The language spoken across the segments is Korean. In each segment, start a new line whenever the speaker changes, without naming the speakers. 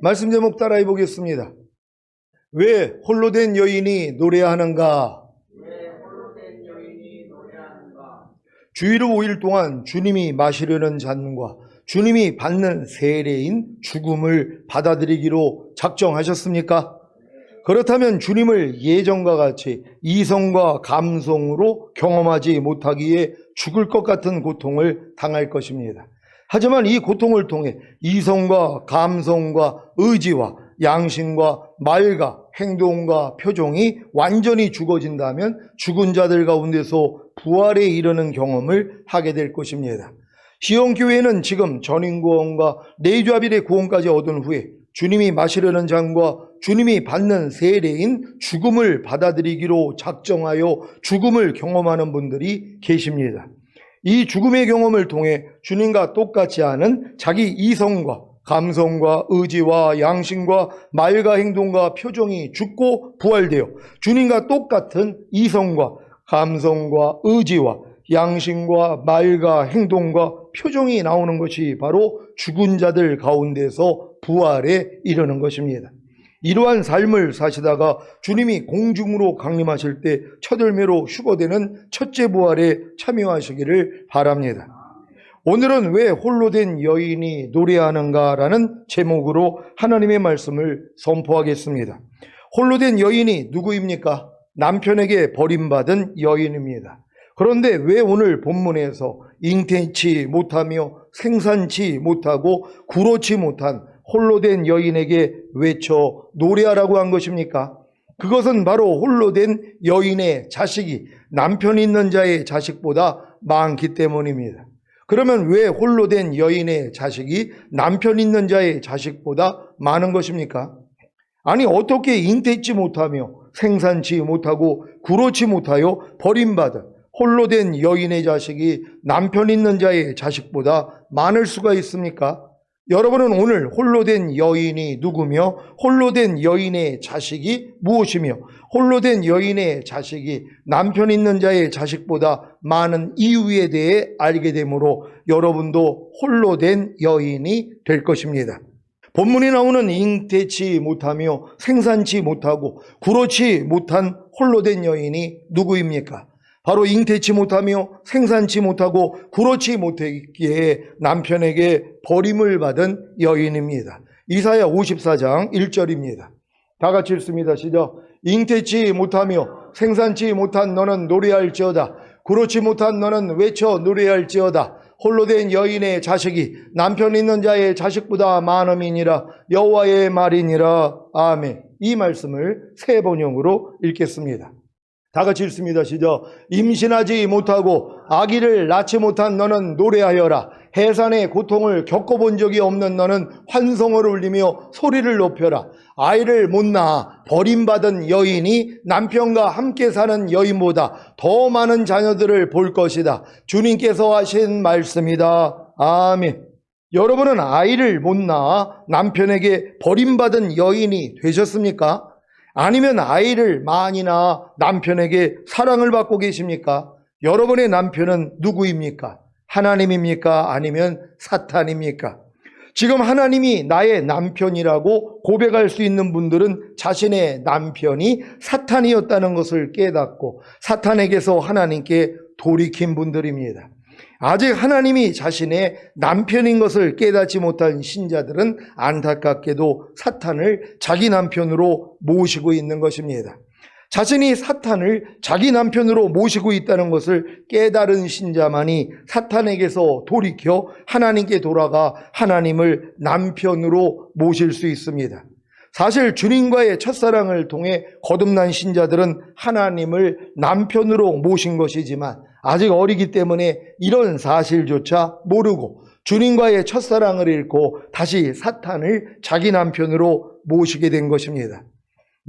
말씀 제목 따라해 보겠습니다. 왜 홀로 된 여인이 노래하는가? 주일 5일 동안 주님이 마시려는 잔과 주님이 받는 세례인 죽음을 받아들이기로 작정하셨습니까? 그렇다면 주님을 예전과 같이 이성과 감성으로 경험하지 못하기에 죽을 것 같은 고통을 당할 것입니다. 하지만 이 고통을 통해 이성과 감성과 의지와 양심과 말과 행동과 표정이 완전히 죽어진다면 죽은 자들 가운데서 부활에 이르는 경험을 하게 될 것입니다. 시온교회는 지금 전인구원과 내주아빌의 구원까지 얻은 후에 주님이 마시려는 잔과 주님이 받는 세례인 죽음을 받아들이기로 작정하여 죽음을 경험하는 분들이 계십니다. 이 죽음의 경험을 통해 주님과 똑같지 않은 자기 이성과 감성과 의지와 양심과 말과 행동과 표정이 죽고 부활되어 주님과 똑같은 이성과 감성과 의지와 양심과 말과 행동과 표정이 나오는 것이 바로 죽은 자들 가운데서 부활에 이르는 것입니다. 이러한 삶을 사시다가 주님이 공중으로 강림하실 때 첫 열매로 휴거되는 첫째 부활에 참여하시기를 바랍니다. 오늘은 왜 홀로 된 여인이 노래하는가라는 제목으로 하나님의 말씀을 선포하겠습니다. 홀로 된 여인이 누구입니까? 남편에게 버림받은 여인입니다. 그런데 왜 오늘 본문에서 잉태치 못하며 생산치 못하고 구로치 못한 홀로 된 여인에게 외쳐 노래하라고 한 것입니까? 그것은 바로 홀로 된 여인의 자식이 남편 있는 자의 자식보다 많기 때문입니다. 그러면 왜 홀로 된 여인의 자식이 남편 있는 자의 자식보다 많은 것입니까? 아니, 어떻게 잉태치 못하며 생산치 못하고 구로치 못하여 버림받은 홀로 된 여인의 자식이 남편 있는 자의 자식보다 많을 수가 있습니까? 여러분은 오늘 홀로 된 여인이 누구며 홀로 된 여인의 자식이 무엇이며 홀로 된 여인의 자식이 남편 있는 자의 자식보다 많은 이유에 대해 알게 되므로 여러분도 홀로 된 여인이 될 것입니다. 본문에 나오는 잉태치 못하며 생산치 못하고 구로치 못한 홀로 된 여인이 누구입니까? 바로 잉태치 못하며 생산치 못하고 구로치 못했기에 남편에게 버림을 받은 여인입니다. 이사야 54장 1절입니다. 다 같이 읽습니다. 시작. 잉태치 못하며 생산치 못한 너는 노래할지어다. 구로치 못한 너는 외쳐 노래할지어다. 홀로 된 여인의 자식이 남편 있는 자의 자식보다 많음이니라. 여호와의 말이니라. 아멘. 이 말씀을 새 번역으로 읽겠습니다. 다 같이 읽습니다. 시작. 임신하지 못하고 아기를 낳지 못한 너는 노래하여라. 해산의 고통을 겪어본 적이 없는 너는 환성을 울리며 소리를 높여라. 아이를 못 낳아 버림받은 여인이 남편과 함께 사는 여인보다 더 많은 자녀들을 볼 것이다. 주님께서 하신 말씀이다. 아멘. 여러분은 아이를 못 낳아 남편에게 버림받은 여인이 되셨습니까? 아니면 아이를 많이 낳아 남편에게 사랑을 받고 계십니까? 여러분의 남편은 누구입니까? 하나님입니까? 아니면 사탄입니까? 지금 하나님이 나의 남편이라고 고백할 수 있는 분들은 자신의 남편이 사탄이었다는 것을 깨닫고 사탄에게서 하나님께 돌이킨 분들입니다. 아직 하나님이 자신의 남편인 것을 깨닫지 못한 신자들은 안타깝게도 사탄을 자기 남편으로 모시고 있는 것입니다. 자신이 사탄을 자기 남편으로 모시고 있다는 것을 깨달은 신자만이 사탄에게서 돌이켜 하나님께 돌아가 하나님을 남편으로 모실 수 있습니다. 사실 주님과의 첫사랑을 통해 거듭난 신자들은 하나님을 남편으로 모신 것이지만 아직 어리기 때문에 이런 사실조차 모르고 주님과의 첫사랑을 잃고 다시 사탄을 자기 남편으로 모시게 된 것입니다.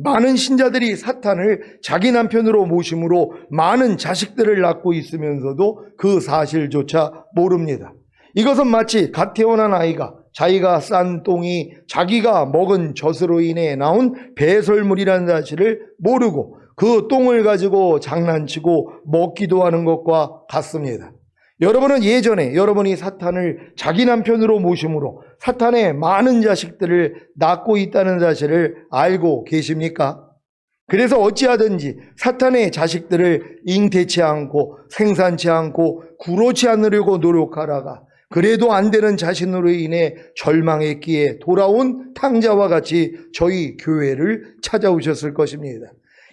많은 신자들이 사탄을 자기 남편으로 모심으로 많은 자식들을 낳고 있으면서도 그 사실조차 모릅니다. 이것은 마치 갓 태어난 아이가 자기가 싼 똥이 자기가 먹은 젖으로 인해 나온 배설물이라는 사실을 모르고 그 똥을 가지고 장난치고 먹기도 하는 것과 같습니다. 여러분은 예전에 여러분이 사탄을 자기 남편으로 모심으로 사탄의 많은 자식들을 낳고 있다는 사실을 알고 계십니까? 그래서 어찌하든지 사탄의 자식들을 잉태치 않고 생산치 않고 구로치 않으려고 노력하다가 그래도 안 되는 자신으로 인해 절망했기에 돌아온 탕자와 같이 저희 교회를 찾아오셨을 것입니다.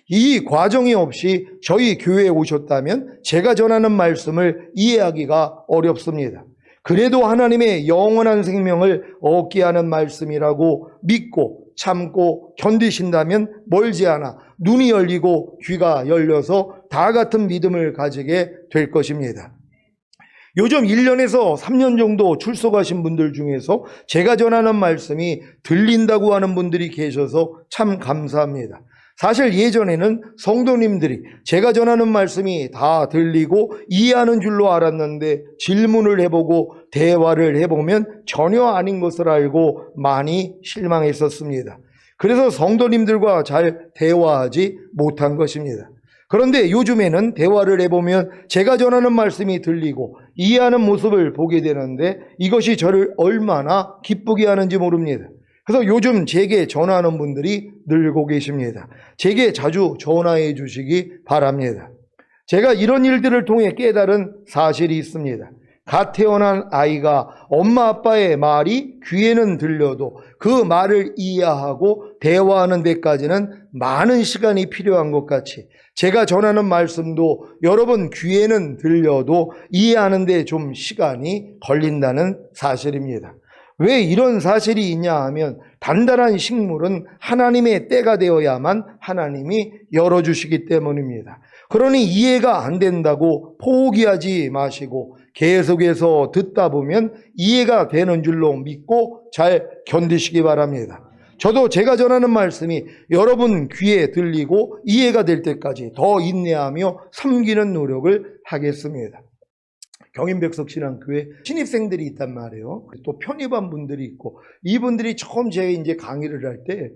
이 과정이 없이 저희 교회에 오셨다면 제가 전하는 말씀을 이해하기가 어렵습니다. 그래도 하나님의 영원한 생명을 얻게 하는 말씀이라고 믿고 참고 견디신다면 멀지 않아 눈이 열리고 귀가 열려서 다 같은 믿음을 가지게 될 것입니다. 요즘 1년에서 3년 정도 출석하신 분들 중에서 제가 전하는 말씀이 들린다고 하는 분들이 계셔서 참 감사합니다. 사실 예전에는 성도님들이 제가 전하는 말씀이 다 들리고 이해하는 줄로 알았는데 질문을 해보고 대화를 해보면 전혀 아닌 것을 알고 많이 실망했었습니다. 그래서 성도님들과 잘 대화하지 못한 것입니다. 그런데 요즘에는 대화를 해보면 제가 전하는 말씀이 들리고 이해하는 모습을 보게 되는데 이것이 저를 얼마나 기쁘게 하는지 모릅니다. 그래서 요즘 제게 전화하는 분들이 늘고 계십니다. 제게 자주 전화해 주시기 바랍니다. 제가 이런 일들을 통해 깨달은 사실이 있습니다. 갓 태어난 아이가 엄마 아빠의 말이 귀에는 들려도 그 말을 이해하고 대화하는 데까지는 많은 시간이 필요한 것 같이 제가 전하는 말씀도 여러분 귀에는 들려도 이해하는 데 좀 시간이 걸린다는 사실입니다. 왜 이런 사실이 있냐 하면 단단한 식물은 하나님의 때가 되어야만 하나님이 열어주시기 때문입니다. 그러니 이해가 안 된다고 포기하지 마시고 계속해서 듣다 보면 이해가 되는 줄로 믿고 잘 견디시기 바랍니다. 저도 제가 전하는 말씀이 여러분 귀에 들리고 이해가 될 때까지 더 인내하며 섬기는 노력을 하겠습니다. 경인백석신앙교회 신입생들이 있단 말이에요. 또 편입한 분들이 있고 이분들이 처음 제가 이제 강의를 할 때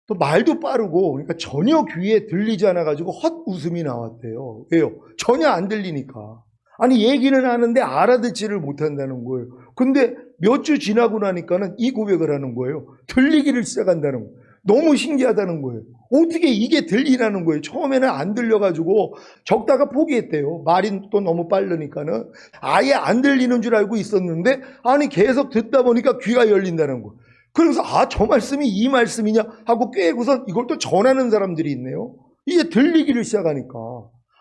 또 말도 빠르고 그러니까 전혀 귀에 들리지 않아 가지고 헛웃음이 나왔대요. 왜요? 전혀 안 들리니까. 아니 얘기는 하는데 알아듣지를 못한다는 거예요. 근데 몇 주 지나고 나니까는 이 고백을 하는 거예요. 들리기를 시작한다는 거예요. 너무 신기하다는 거예요. 어떻게 이게 들리라는 거예요. 처음에는 안 들려가지고 적다가 포기했대요. 말이 또 너무 빠르니까는 아예 안 들리는 줄 알고 있었는데 아니 계속 듣다 보니까 귀가 열린다는 거예요. 그래서 저 말씀이 이 말씀이냐 하고 꿰고선 이걸 또 전하는 사람들이 있네요. 이제 들리기를 시작하니까.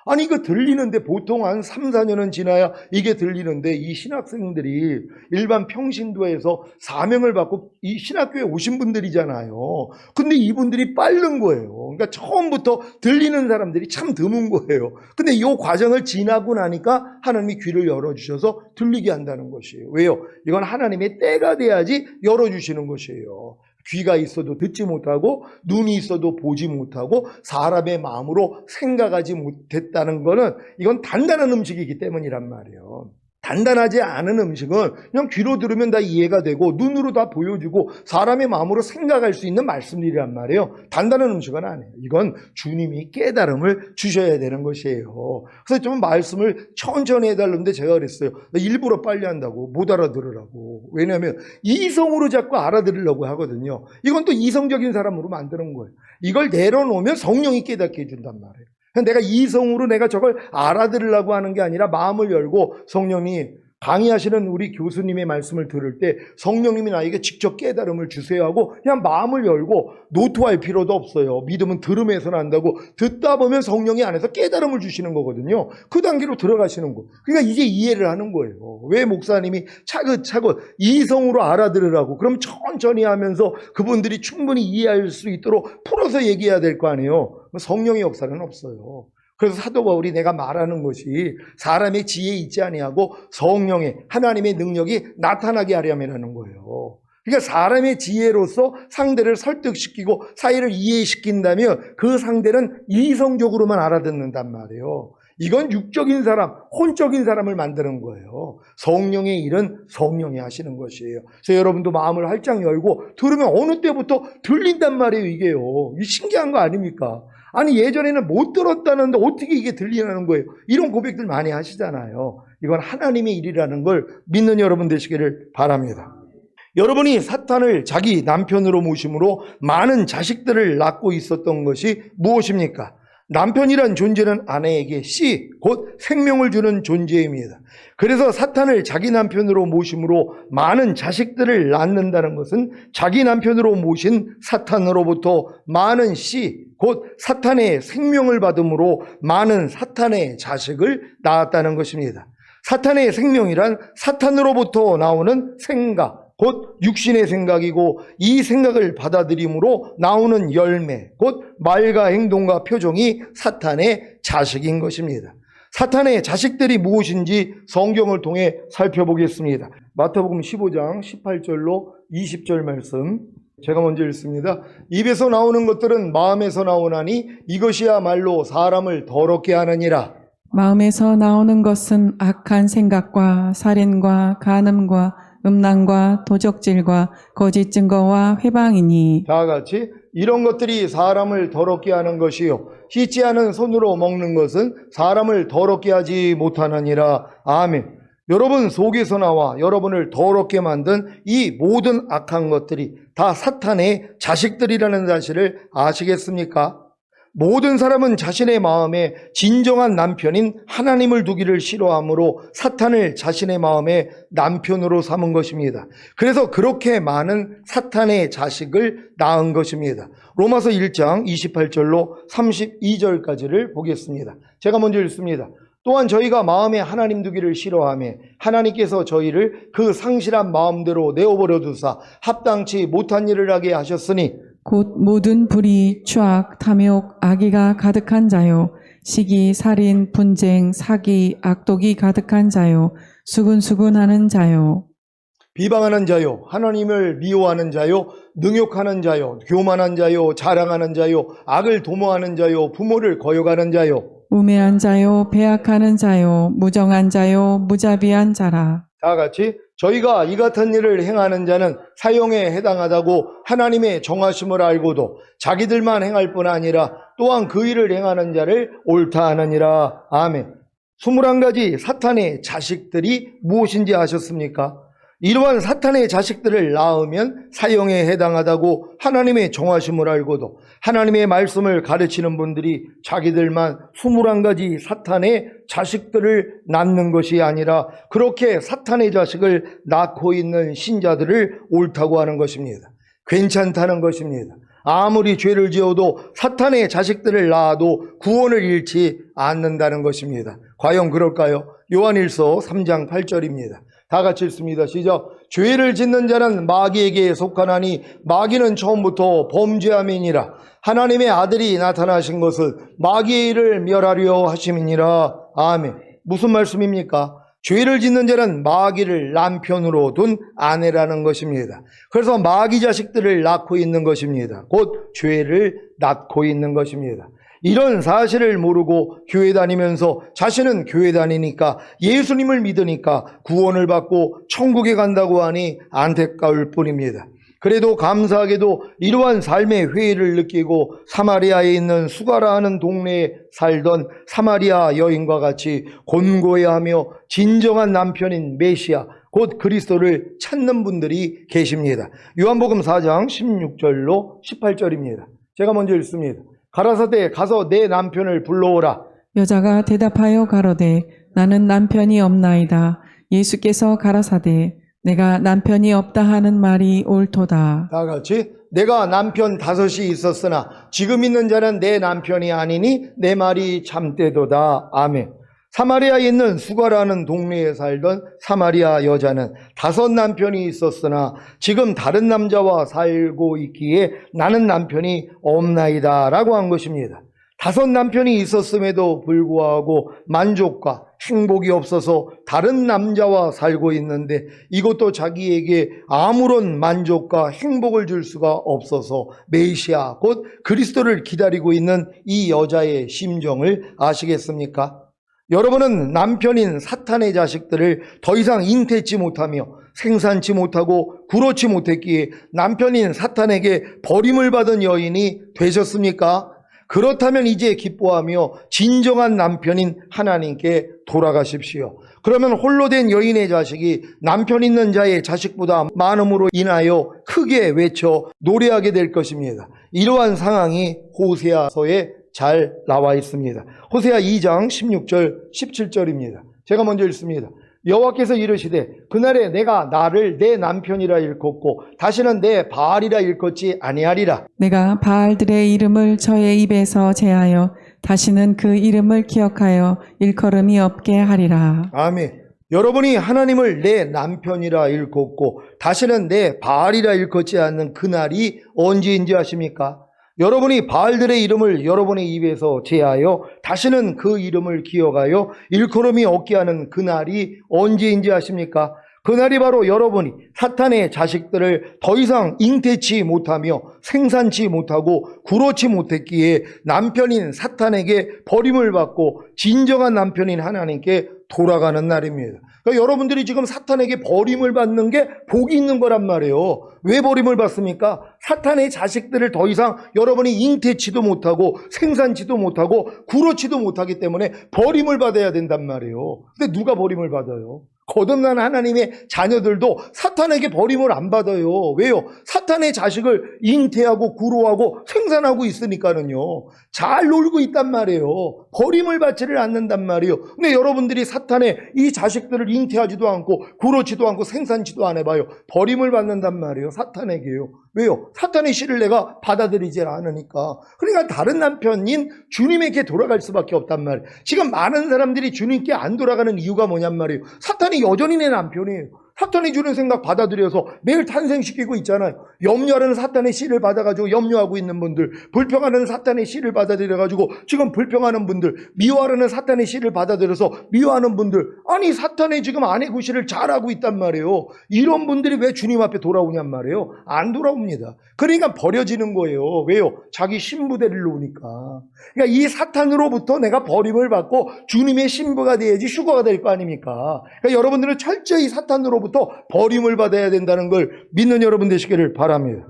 아니 이거 들리는데 보통 한 3, 4년은 지나야 이게 들리는데 이 신학생들이 일반 평신도에서 사명을 받고 이 신학교에 오신 분들이잖아요. 근데 이분들이 빠른 거예요. 그러니까 처음부터 들리는 사람들이 참 드문 거예요. 근데 이 과정을 지나고 나니까 하나님이 귀를 열어주셔서 들리게 한다는 것이에요. 왜요? 이건 하나님의 때가 돼야지 열어주시는 것이에요. 귀가 있어도 듣지 못하고 눈이 있어도 보지 못하고 사람의 마음으로 생각하지 못했다는 거는 이건 단단한 음식이기 때문이란 말이에요. 단단하지 않은 음식은 그냥 귀로 들으면 다 이해가 되고 눈으로 다 보여주고 사람의 마음으로 생각할 수 있는 말씀들이란 말이에요. 단단한 음식은 아니에요. 이건 주님이 깨달음을 주셔야 되는 것이에요. 그래서 좀 말씀을 천천히 해달라는데 제가 그랬어요. 일부러 빨리 한다고 못 알아들으라고. 왜냐하면 이성으로 자꾸 알아들으려고 하거든요. 이건 또 이성적인 사람으로 만드는 거예요. 이걸 내려놓으면 성령이 깨닫게 해준단 말이에요. 내가 이성으로 내가 저걸 알아들으려고 하는 게 아니라 마음을 열고 성령이 강의하시는 우리 교수님의 말씀을 들을 때 성령님이 나에게 직접 깨달음을 주세요 하고 그냥 마음을 열고 노토할 필요도 없어요. 믿음은 들음에서 난다고 듣다 보면 성령이 안에서 깨달음을 주시는 거거든요. 그 단계로 들어가시는 거. 그러니까 이제 이해를 하는 거예요. 왜 목사님이 차근차근 이성으로 알아들으라고 그럼 천천히 하면서 그분들이 충분히 이해할 수 있도록 풀어서 얘기해야 될 거 아니에요. 성령의 역사는 없어요. 그래서 사도 바울이 내가 말하는 것이 사람의 지혜에 있지 아니하고 성령의 하나님의 능력이 나타나게 하려면 하는 거예요. 그러니까 사람의 지혜로서 상대를 설득시키고 사이를 이해시킨다면 그 상대는 이성적으로만 알아듣는단 말이에요. 이건 육적인 사람, 혼적인 사람을 만드는 거예요. 성령의 일은 성령이 하시는 것이에요. 그래서 여러분도 마음을 활짝 열고 들으면 어느 때부터 들린단 말이에요. 이게요. 이 신기한 거 아닙니까? 아니 예전에는 못 들었다는데 어떻게 이게 들리는 거예요? 이런 고백들 많이 하시잖아요. 이건 하나님의 일이라는 걸 믿는 여러분 되시기를 바랍니다. 여러분이 사탄을 자기 남편으로 모심으로 많은 자식들을 낳고 있었던 것이 무엇입니까? 남편이란 존재는 아내에게 씨, 곧 생명을 주는 존재입니다. 그래서 사탄을 자기 남편으로 모심으로 많은 자식들을 낳는다는 것은 자기 남편으로 모신 사탄으로부터 많은 씨, 곧 사탄의 생명을 받음으로 많은 사탄의 자식을 낳았다는 것입니다. 사탄의 생명이란 사탄으로부터 나오는 생각, 곧 육신의 생각이고 이 생각을 받아들임으로 나오는 열매, 곧 말과 행동과 표정이 사탄의 자식인 것입니다. 사탄의 자식들이 무엇인지 성경을 통해 살펴보겠습니다. 마태복음 15장 18절로 20절 말씀 제가 먼저 읽습니다. 입에서 나오는 것들은 마음에서 나오나니 이것이야말로 사람을 더럽게 하느니라.
마음에서 나오는 것은 악한 생각과 살인과 간음과 음란과 도적질과 거짓 증거와 회방이니.
다 같이 이런 것들이 사람을 더럽게 하는 것이요 씻지 않은 손으로 먹는 것은 사람을 더럽게 하지 못하느니라. 아멘. 여러분 속에서 나와 여러분을 더럽게 만든 이 모든 악한 것들이 다 사탄의 자식들이라는 사실을 아시겠습니까? 모든 사람은 자신의 마음에 진정한 남편인 하나님을 두기를 싫어하므로 사탄을 자신의 마음에 남편으로 삼은 것입니다. 그래서 그렇게 많은 사탄의 자식을 낳은 것입니다. 로마서 1장 28절로 32절까지를 보겠습니다. 제가 먼저 읽습니다. 또한 저희가 마음에 하나님 두기를 싫어하며 하나님께서 저희를 그 상실한 마음대로 내어버려 두사 합당치 못한 일을 하게 하셨으니
곧 모든 불의, 추악, 탐욕, 악의가 가득한 자요, 시기, 살인, 분쟁, 사기, 악독이 가득한 자요, 수근수근하는 자요,
비방하는 자요, 하나님을 미워하는 자요, 능욕하는 자요, 교만한 자요, 자랑하는 자요, 악을 도모하는 자요, 부모를 거역하는 자요,
우매한 자요, 배악하는 자요, 무정한 자요, 무자비한 자라.
다 같이 저희가 이 같은 일을 행하는 자는 사형에 해당하다고 하나님의 정하심을 알고도 자기들만 행할 뿐 아니라 또한 그 일을 행하는 자를 옳다 하느니라. 아멘. 21가지 사탄의 자식들이 무엇인지 아셨습니까? 이러한 사탄의 자식들을 낳으면 사형에 해당하다고 하나님의 정하심을 알고도 하나님의 말씀을 가르치는 분들이 자기들만 21가지 사탄의 자식들을 낳는 것이 아니라 그렇게 사탄의 자식을 낳고 있는 신자들을 옳다고 하는 것입니다. 괜찮다는 것입니다. 아무리 죄를 지어도 사탄의 자식들을 낳아도 구원을 잃지 않는다는 것입니다. 과연 그럴까요? 요한일서 3장 8절입니다. 다 같이 읽습니다. 시작. 죄를 짓는 자는 마귀에게 속하나니 마귀는 처음부터 범죄함이니라. 하나님의 아들이 나타나신 것은 마귀의 일을 멸하려 하심이니라. 아멘. 무슨 말씀입니까? 죄를 짓는 자는 마귀를 남편으로 둔 아내라는 것입니다. 그래서 마귀 자식들을 낳고 있는 것입니다. 곧 죄를 낳고 있는 것입니다. 이런 사실을 모르고 교회 다니면서 자신은 교회 다니니까 예수님을 믿으니까 구원을 받고 천국에 간다고 하니 안타까울 뿐입니다. 그래도 감사하게도 이러한 삶의 회의를 느끼고 사마리아에 있는 수가라 하는 동네에 살던 사마리아 여인과 같이 곤고해하며 진정한 남편인 메시아 곧 그리스도를 찾는 분들이 계십니다. 요한복음 4장 16절로 18절입니다. 제가 먼저 읽습니다. 가라사대 가서 내 남편을 불러오라.
여자가 대답하여 가로되 나는 남편이 없나이다. 예수께서 가라사대 내가 남편이 없다 하는 말이 옳도다.
다 같이 내가 남편 5이 있었으나 지금 있는 자는 내 남편이 아니니 내 말이 참되도다. 아멘. 사마리아에 있는 수가라는 동네에 살던 사마리아 여자는 5 남편이 있었으나 지금 다른 남자와 살고 있기에 나는 남편이 없나이다 라고 한 것입니다. 5 남편이 있었음에도 불구하고 만족과 행복이 없어서 다른 남자와 살고 있는데 이것도 자기에게 아무런 만족과 행복을 줄 수가 없어서 메시아 곧 그리스도를 기다리고 있는 이 여자의 심정을 아시겠습니까? 여러분은 남편인 사탄의 자식들을 더 이상 잉태치 못하며 생산치 못하고 구로치 못했기에 남편인 사탄에게 버림을 받은 여인이 되셨습니까? 그렇다면 이제 기뻐하며 진정한 남편인 하나님께 돌아가십시오. 그러면 홀로 된 여인의 자식이 남편 있는 자의 자식보다 많음으로 인하여 크게 외쳐 노래하게 될 것입니다. 이러한 상황이 호세아서에 잘 나와 있습니다. 호세아 2장 16절 17절입니다. 제가 먼저 읽습니다. 여호와께서 이르시되 그날에 내가 나를 내 남편이라 일컫고 다시는 내 바알이라 일컫지 아니하리라.
내가 바알들의 이름을 저의 입에서 제하여 다시는 그 이름을 기억하여 일컬음이 없게 하리라.
아멘. 여러분이 하나님을 내 남편이라 일컫고 다시는 내 바알이라 일컫지 않는 그날이 언제인지 아십니까? 여러분이 바알들의 이름을 여러분의 입에서 제하여 다시는 그 이름을 기억하여 일컬음이 없게 하는 그날이 언제인지 아십니까? 그날이 바로 여러분이 사탄의 자식들을 더 이상 잉태치 못하며 생산치 못하고 구로치 못했기에 남편인 사탄에게 버림을 받고 진정한 남편인 하나님께 돌아가는 날입니다. 그러니까 여러분들이 지금 사탄에게 버림을 받는 게 복이 있는 거란 말이에요. 왜 버림을 받습니까? 사탄의 자식들을 더 이상 여러분이 잉태치도 못하고 생산치도 못하고 구로치도 못하기 때문에 버림을 받아야 된단 말이에요. 근데 누가 버림을 받아요? 거듭난 하나님의 자녀들도 사탄에게 버림을 안 받아요. 왜요? 사탄의 자식을 잉태하고 구로하고 생산하고 있으니까는요. 잘 놀고 있단 말이에요. 버림을 받지를 않는단 말이에요. 근데 여러분들이 사탄의 이 자식들을 잉태하지도 않고 구로치도 않고 생산치도 안 해봐요. 버림을 받는단 말이에요. 사탄에게요. 왜요? 사탄의 씨를 내가 받아들이지 않으니까. 그러니까 다른 남편인 주님에게 돌아갈 수밖에 없단 말이에요. 지금 많은 사람들이 주님께 안 돌아가는 이유가 뭐냔 말이에요. 사탄이 여전히 내 남편이에요. 사탄이 주는 생각 받아들여서 매일 탄생시키고 있잖아요. 염려하는 사탄의 씨를 받아가지고 염려하고 있는 분들, 불평하는 사탄의 씨를 받아들여가지고 지금 불평하는 분들, 미워하는 사탄의 씨를 받아들여서 미워하는 분들, 아니 사탄의 지금 아내 구실을 잘하고 있단 말이에요. 이런 분들이 왜 주님 앞에 돌아오냔 말이에요. 안 돌아옵니다. 그러니까 버려지는 거예요. 왜요? 자기 신부대를 놓으니까. 그러니까 이 사탄으로부터 내가 버림을 받고 주님의 신부가 돼야지 휴거가 될 거 아닙니까? 그러니까 여러분들은 철저히 사탄으로부터 버림을 받아야 된다는 걸 믿는 여러분 되시기를 바랍니다.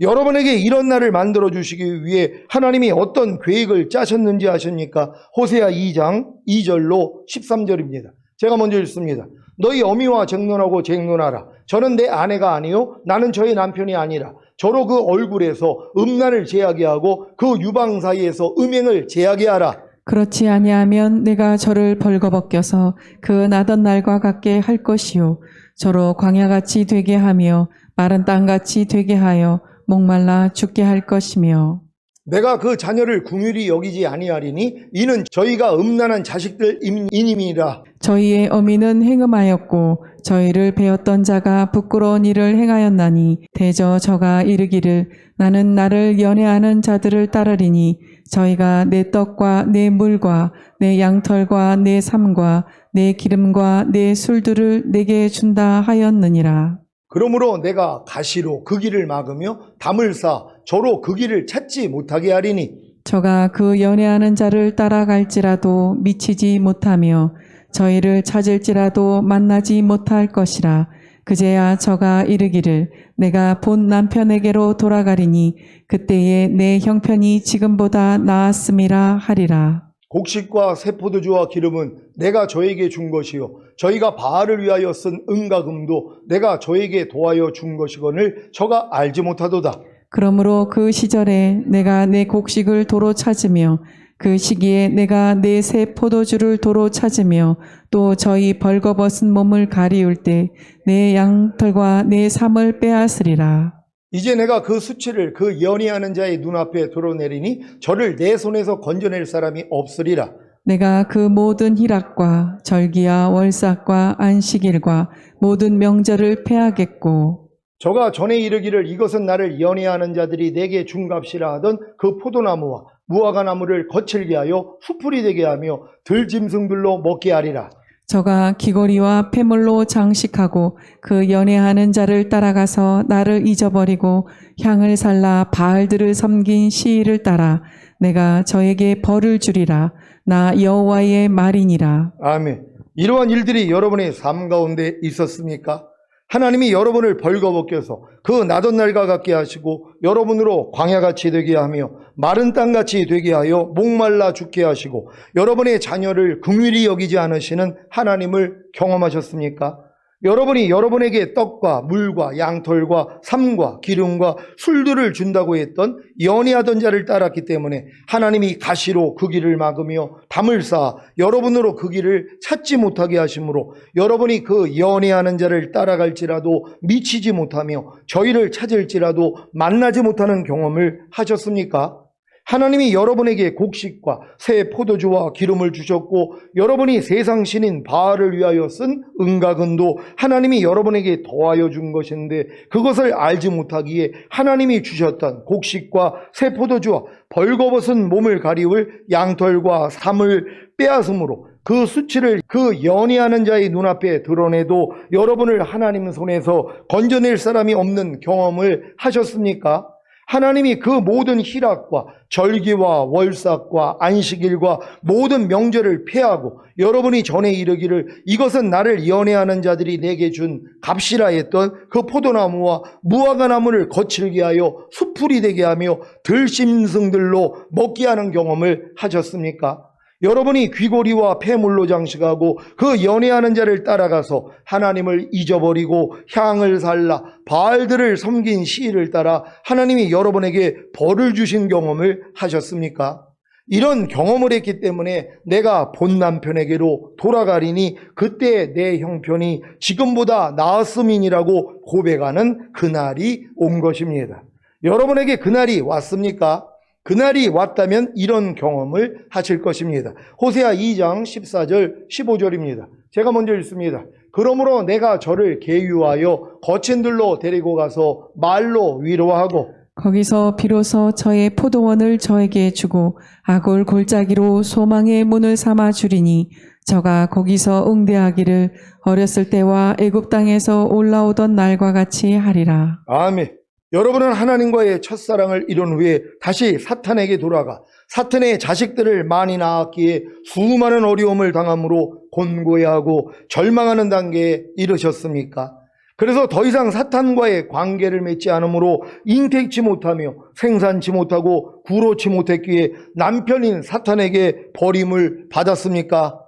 여러분에게 이런 날을 만들어 주시기 위해 하나님이 어떤 계획을 짜셨는지 아십니까? 호세아 2장 2절로 13절입니다. 제가 먼저 읽습니다. 너희 어미와 쟁론하고 쟁론하라. 저는 내 아내가 아니요 나는 저의 남편이 아니라 저로 그 얼굴에서 음란을 제하게 하고 그 유방 사이에서 음행을 제하게 하라.
그렇지 아니하면 내가 저를 벌거벗겨서 그 나던 날과 같게 할 것이요 저로 광야같이 되게 하며 마른 땅같이 되게 하여 목말라 죽게 할 것이며
내가 그 자녀를 긍휼히 여기지 아니하리니 이는 저희가 음란한 자식들 이님이라.
저희의 어미는 행음하였고 저희를 베었던 자가 부끄러운 일을 행하였나니 대저 저가 이르기를 나는 나를 연애하는 자들을 따르리니 저희가 내 떡과 내 물과 내 양털과 내 삶과 내 기름과 내 술들을 내게 준다 하였느니라.
그러므로 내가 가시로 그 길을 막으며 담을 쌓아 저로 그 길을 찾지 못하게 하리니
저가 그 연애하는 자를 따라갈지라도 미치지 못하며 저희를 찾을지라도 만나지 못할 것이라. 그제야 저가 이르기를 내가 본 남편에게로 돌아가리니 그때에 내 형편이 지금보다 나았음이라 하리라.
곡식과 새 포도주와 기름은 내가 저에게 준 것이요 저희가 바알을 위하여 쓴 은과 금도 내가 저에게 도하여 준 것이거늘 저가 알지 못하도다.
그러므로 그 시절에 내가 내 곡식을 도로 찾으며 그 시기에 내가 내 새 포도주를 도로 찾으며 또 저희 벌거벗은 몸을 가리울 때 내 양털과 내 삶을 빼앗으리라.
이제 내가 그 수치를 그 연애하는 자의 눈앞에 드러내리니 저를 내 손에서 건져낼 사람이 없으리라.
내가 그 모든 희락과 절기와 월삭과 안식일과 모든 명절을 패하겠고
저가 전에 이르기를 이것은 나를 연애하는 자들이 내게 준 값이라 하던 그 포도나무와 무화과 나무를 거칠게 하여 수풀이 되게 하며 들짐승들로 먹게 하리라.
저가 귀걸이와 폐물로 장식하고 그 연애하는 자를 따라가서 나를 잊어버리고 향을 살라 바알들을 섬긴 시일을 따라 내가 저에게 벌을 주리라. 나 여호와의 말이니라.
아멘. 이러한 일들이 여러분의 삶 가운데 있었습니까? 하나님이 여러분을 벌거벗겨서 그 나던 날과 같게 하시고 여러분으로 광야같이 되게 하며 마른 땅같이 되게 하여 목말라 죽게 하시고 여러분의 자녀를 긍휼히 여기지 않으시는 하나님을 경험하셨습니까? 여러분이 여러분에게 떡과 물과 양털과 삼과 기름과 술들을 준다고 했던 연애하던 자를 따랐기 때문에 하나님이 가시로 그 길을 막으며 담을 쌓아 여러분으로 그 길을 찾지 못하게 하심으로 여러분이 그 연애하는 자를 따라갈지라도 미치지 못하며 저희를 찾을지라도 만나지 못하는 경험을 하셨습니까? 하나님이 여러분에게 곡식과 새 포도주와 기름을 주셨고 여러분이 세상 신인 바알을 위하여 쓴 은각은도 하나님이 여러분에게 더하여 준 것인데 그것을 알지 못하기에 하나님이 주셨던 곡식과 새 포도주와 벌거벗은 몸을 가리울 양털과 삼을 빼앗음으로 그 수치를 그 연애하는 자의 눈앞에 드러내도 여러분을 하나님 손에서 건져낼 사람이 없는 경험을 하셨습니까? 하나님이 그 모든 희락과 절기와 월삭과 안식일과 모든 명절을 폐하고 여러분이 전에 이르기를 이것은 나를 연애하는 자들이 내게 준 값이라 했던 그 포도나무와 무화과 나무를 거칠게 하여 수풀이 되게 하며 들짐승들로 먹게 하는 경험을 하셨습니까? 여러분이 귀고리와 폐물로 장식하고 그 연애하는 자를 따라가서 하나님을 잊어버리고 향을 살라 바알들을 섬긴 시일을 따라 하나님이 여러분에게 벌을 주신 경험을 하셨습니까? 이런 경험을 했기 때문에 내가 본 남편에게로 돌아가리니 그때 내 형편이 지금보다 나았음이니라고 고백하는 그날이 온 것입니다. 여러분에게 그날이 왔습니까? 그날이 왔다면 이런 경험을 하실 것입니다. 호세아 2장 14절 15절입니다. 제가 먼저 읽습니다. 그러므로 내가 저를 계유하여 거친 들로 데리고 가서 말로 위로하고
거기서 비로소 저의 포도원을 저에게 주고 아골 골짜기로 소망의 문을 삼아 주리니 저가 거기서 응대하기를 어렸을 때와 애굽 땅에서 올라오던 날과 같이 하리라.
아멘. 여러분은 하나님과의 첫사랑을 이룬 후에 다시 사탄에게 돌아가 사탄의 자식들을 많이 낳았기에 수많은 어려움을 당함으로 곤고해하고 절망하는 단계에 이르셨습니까? 그래서 더 이상 사탄과의 관계를 맺지 않으므로 잉태치 못하며 생산치 못하고 구로치 못했기에 남편인 사탄에게 버림을 받았습니까?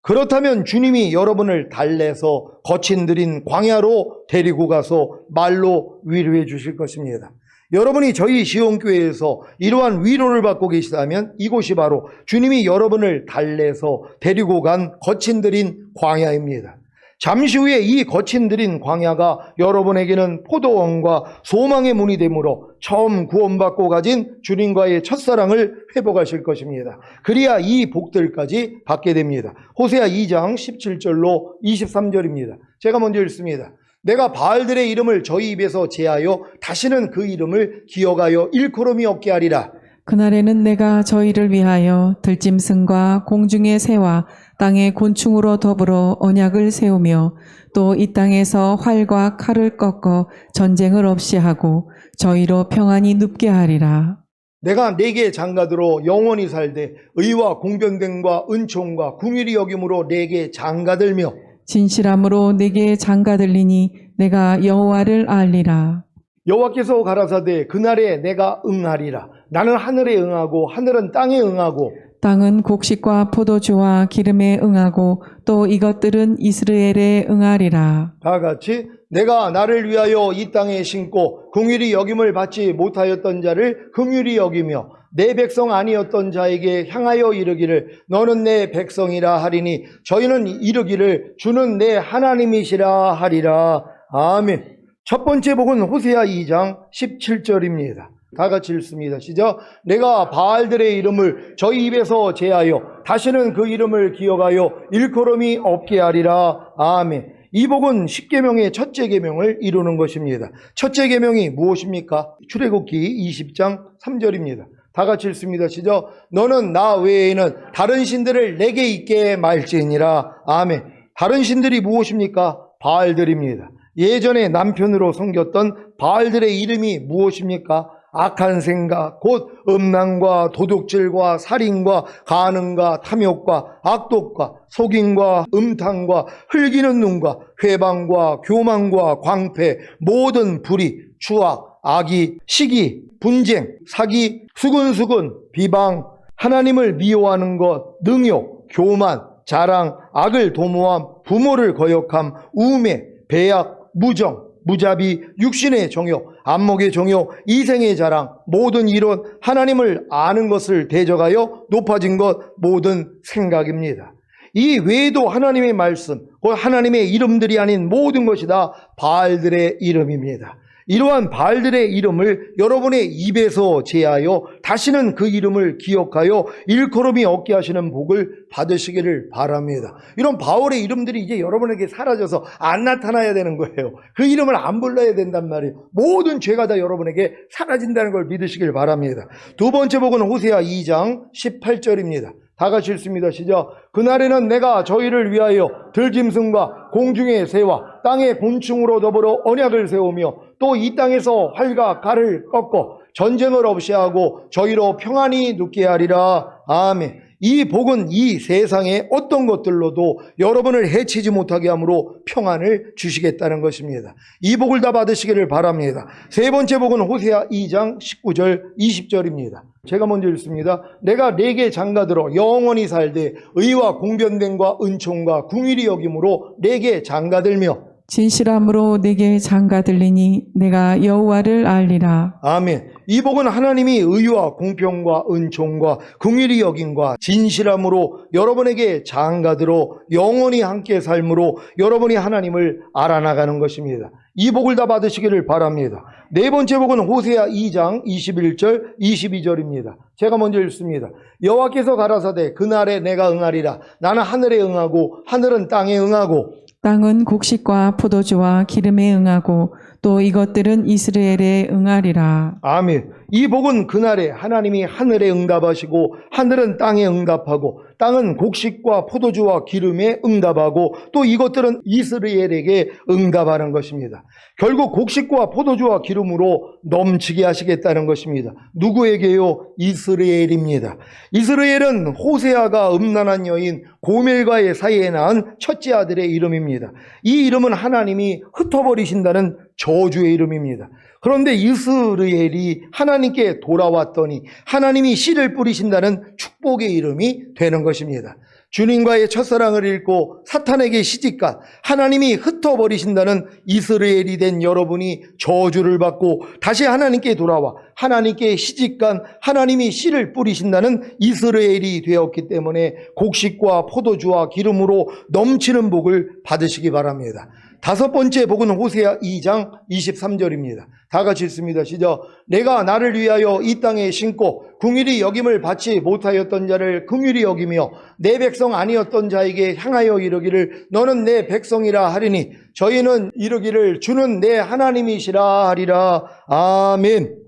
그렇다면 주님이 여러분을 달래서 거친 들인 광야로 데리고 가서 말로 위로해 주실 것입니다. 여러분이 저희 시온교회에서 이러한 위로를 받고 계시다면 이곳이 바로 주님이 여러분을 달래서 데리고 간 거친 들인 광야입니다. 잠시 후에 이 거친 들인 광야가 여러분에게는 포도원과 소망의 문이 되므로 처음 구원받고 가진 주님과의 첫사랑을 회복하실 것입니다. 그래야 이 복들까지 받게 됩니다. 호세아 2장 17절로 23절입니다. 제가 먼저 읽습니다. 내가 바알들의 이름을 저희 입에서 제하여 다시는 그 이름을 기억하여 일컬음이 없게 하리라.
그날에는 내가 저희를 위하여 들짐승과 공중의 새와 땅의 곤충으로 더불어 언약을 세우며 또 이 땅에서 활과 칼을 꺾어 전쟁을 없이 하고 저희로 평안히 눕게 하리라.
내가 네게 장가들어 영원히 살되 의와 공평됨과 은총과 궁휼히 여김으로 네게 장가들며
진실함으로 네게 장가들리니 내가 여호와를 알리라.
여호와께서 가라사대 그날에 내가 응하리라. 나는 하늘에 응하고 하늘은 땅에 응하고
땅은 곡식과 포도주와 기름에 응하고 또 이것들은 이스라엘에 응하리라.
다 같이 내가 나를 위하여 이 땅에 심고 긍휼히 여김을 받지 못하였던 자를 긍휼히 여기며 내 백성 아니었던 자에게 향하여 이르기를 너는 내 백성이라 하리니 저희는 이르기를 주는 내 하나님이시라 하리라. 아멘. 첫 번째 복은 호세아 2장 17절입니다. 다 같이 읽습니다. 시작. 내가 바알들의 이름을 저희 입에서 제하여 다시는 그 이름을 기억하여 일컬음이 없게 하리라. 아멘. 이 복은 십계명의 첫째 계명을 이루는 것입니다. 첫째 계명이 무엇입니까? 출애굽기 20장 3절입니다. 다 같이 읽습니다. 시작. 너는 나 외에는 다른 신들을 내게 있게 말지니라. 아멘. 다른 신들이 무엇입니까? 바알들입니다. 예전에 남편으로 섬겼던 바알들의 이름이 무엇입니까? 악한 생각, 곧 음란과 도둑질과 살인과 간음과 탐욕과 악독과 속임과 음탕과 흘기는 눈과 회방과 교만과 광패, 모든 불의, 추악, 악의, 시기, 분쟁, 사기, 수근수근, 비방, 하나님을 미워하는 것, 능욕, 교만, 자랑, 악을 도모함, 부모를 거역함, 우매, 배약, 무정, 무자비, 육신의 정욕, 안목의 정욕, 이생의 자랑, 모든 이런 하나님을 아는 것을 대적하여 높아진 것, 모든 생각입니다. 이 외에도 하나님의 말씀, 곧 하나님의 이름들이 아닌 모든 것이 다 바알들의 이름입니다. 이러한 바알들의 이름을 여러분의 입에서 제하여 다시는 그 이름을 기억하여 일컬음이 없게 하시는 복을 받으시기를 바랍니다. 이런 바알의 이름들이 이제 여러분에게 사라져서 안 나타나야 되는 거예요. 그 이름을 안 불러야 된단 말이에요. 모든 죄가 다 여러분에게 사라진다는 걸 믿으시길 바랍니다. 두 번째 복은 호세아 2장 18절입니다. 다 같이 읽습니다. 시작. 그날에는 내가 저희를 위하여 들짐승과 공중의 새와 땅의 곤충으로 더불어 언약을 세우며 또 이 땅에서 활과 칼을 꺾어 전쟁을 없이 하고 저희로 평안히 눕게 하리라. 아멘. 이 복은 이 세상의 어떤 것들로도 여러분을 해치지 못하게 함으로 평안을 주시겠다는 것입니다. 이 복을 다 받으시기를 바랍니다. 세 번째 복은 호세아 2장 19절 20절입니다. 제가 먼저 읽습니다. 내가 네게 장가들어 영원히 살되 의와 공변됨과 은총과 궁일이 여김으로 네게 장가들며
진실함으로 내게 장가들리니 내가 여호와를 알리라.
아멘. 이 복은 하나님이 의와 공평과 은총과 긍휼히 여김과 진실함으로 여러분에게 장가들어 영원히 함께 삶으로 여러분이 하나님을 알아나가는 것입니다. 이 복을 다 받으시기를 바랍니다. 네 번째 복은 호세아 2장 21절 22절입니다. 제가 먼저 읽습니다. 여호와께서 가라사대 그날에 내가 응하리라. 나는 하늘에 응하고 하늘은 땅에 응하고
땅은 곡식과 포도주와 기름에 응하고 또 이것들은 이스라엘에 응하리라.
아멘. 이 복은 그날에 하나님이 하늘에 응답하시고 하늘은 땅에 응답하고 땅은 곡식과 포도주와 기름에 응답하고 또 이것들은 이스라엘에게 응답하는 것입니다. 결국 곡식과 포도주와 기름으로 넘치게 하시겠다는 것입니다. 누구에게요? 이스라엘입니다. 이스라엘은 호세아가 음란한 여인 고멜과의 사이에 낳은 첫째 아들의 이름입니다. 이 이름은 하나님이 흩어버리신다는 저주의 이름입니다. 그런데 이스라엘이 하나님께 돌아왔더니 하나님이 씨를 뿌리신다는 축복의 이름이 되는 것입니다. 주님과의 첫사랑을 잃고 사탄에게 시집간 하나님이 흩어버리신다는 이스라엘이 된 여러분이 저주를 받고 다시 하나님께 돌아와 하나님께 시집간 하나님이 씨를 뿌리신다는 이스라엘이 되었기 때문에 곡식과 포도주와 기름으로 넘치는 복을 받으시기 바랍니다. 다섯 번째 복은 호세아 2장 23절입니다. 다 같이 읽습니다. 시작. 내가 나를 위하여 이 땅에 심고 긍휼히 여김을 받지 못하였던 자를 긍휼히 여기며 내 백성 아니었던 자에게 향하여 이르기를 너는 내 백성이라 하리니 저희는 이르기를 주는 내 하나님이시라 하리라. 아멘.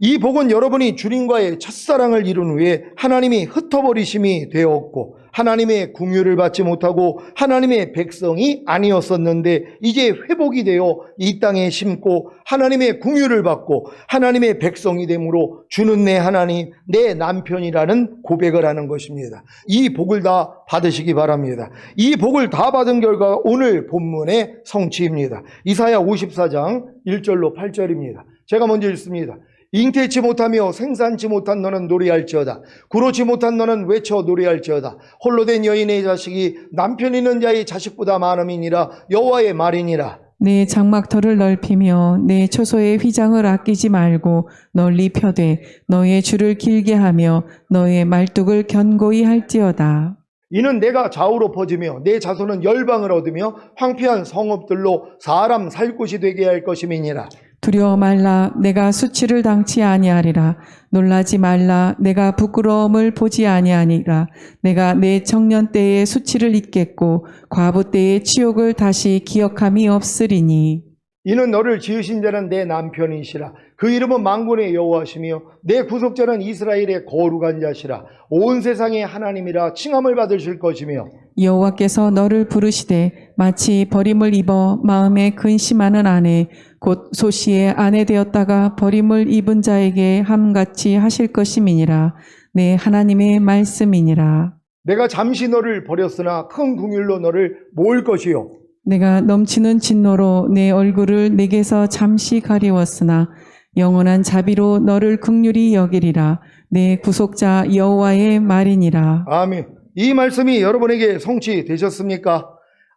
이 복은 여러분이 주님과의 첫사랑을 이룬 후에 하나님이 흩어버리심이 되었고 하나님의 긍휼을 받지 못하고 하나님의 백성이 아니었었는데 이제 회복이 되어 이 땅에 심고 하나님의 긍휼을 받고 하나님의 백성이 되므로 주는 내 하나님, 내 남편이라는 고백을 하는 것입니다. 이 복을 다 받으시기 바랍니다. 이 복을 다 받은 결과 오늘 본문의 성취입니다. 이사야 54장 1절로 8절입니다. 제가 먼저 읽습니다. 잉태치 못하며 생산치 못한 너는 노래할지어다. 구로치 못한 너는 외쳐 노래할지어다. 홀로 된 여인의 자식이 남편 있는 자의 자식보다 많음이니라. 여호와의 말이니라.
내 장막터를 넓히며 내 초소의 휘장을 아끼지 말고 널리 펴되 너의 줄을 길게 하며 너의 말뚝을 견고히 할지어다.
이는 내가 좌우로 퍼지며 내 자손은 열방을 얻으며 황폐한 성읍들로 사람 살 곳이 되게 할 것임이니라.
두려워 말라. 내가 수치를 당치 아니하리라. 놀라지 말라. 내가 부끄러움을 보지 아니하니라. 내가 내 청년 때의 수치를 잊겠고 과부 때의 치욕을 다시 기억함이 없으리니.
이는 너를 지으신 자는 내 남편이시라. 그 이름은 만군의 여호와시며 내 구속자는 이스라엘의 거룩한 자시라. 온 세상의 하나님이라 칭함을 받으실 것이며
여호와께서 너를 부르시되 마치 버림을 입어 마음에 근심하는 아내 곧 소시의 아내 되었다가 버림을 입은 자에게 함같이 하실 것임이니라. 내 하나님의 말씀이니라.
내가 잠시 너를 버렸으나 큰 긍휼로 너를 모을 것이요
내가 넘치는 진노로 내 얼굴을 내게서 잠시 가리웠으나 영원한 자비로 너를 긍휼히 여기리라. 내 구속자 여호와의 말이니라.
아멘. 이 말씀이 여러분에게 성취되셨습니까?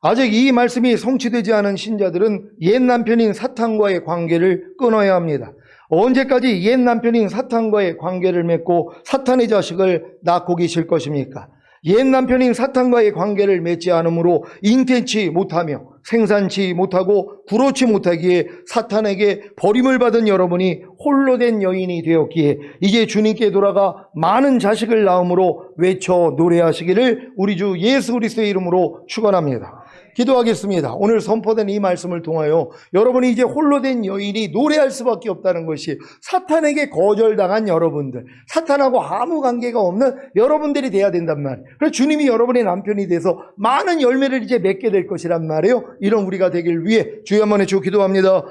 아직 이 말씀이 성취되지 않은 신자들은 옛 남편인 사탄과의 관계를 끊어야 합니다. 언제까지 옛 남편인 사탄과의 관계를 맺고 사탄의 자식을 낳고 계실 것입니까? 옛 남편인 사탄과의 관계를 맺지 않으므로 잉태치 못하며 생산치 못하고 구로치 못하기에 사탄에게 버림을 받은 여러분이 홀로 된 여인이 되었기에 이제 주님께 돌아가 많은 자식을 낳음으로 외쳐 노래하시기를 우리 주 예수 그리스도의 이름으로 축원합니다. 기도하겠습니다. 오늘 선포된 이 말씀을 통하여 여러분이 이제 홀로 된 여인이 노래할 수밖에 없다는 것이 사탄에게 거절당한 여러분들, 사탄하고 아무 관계가 없는 여러분들이 돼야 된단 말이에요. 그래서 주님이 여러분의 남편이 돼서 많은 열매를 이제 맺게 될 것이란 말이에요. 이런 우리가 되길 위해 주여 한번 해주고 기도합니다.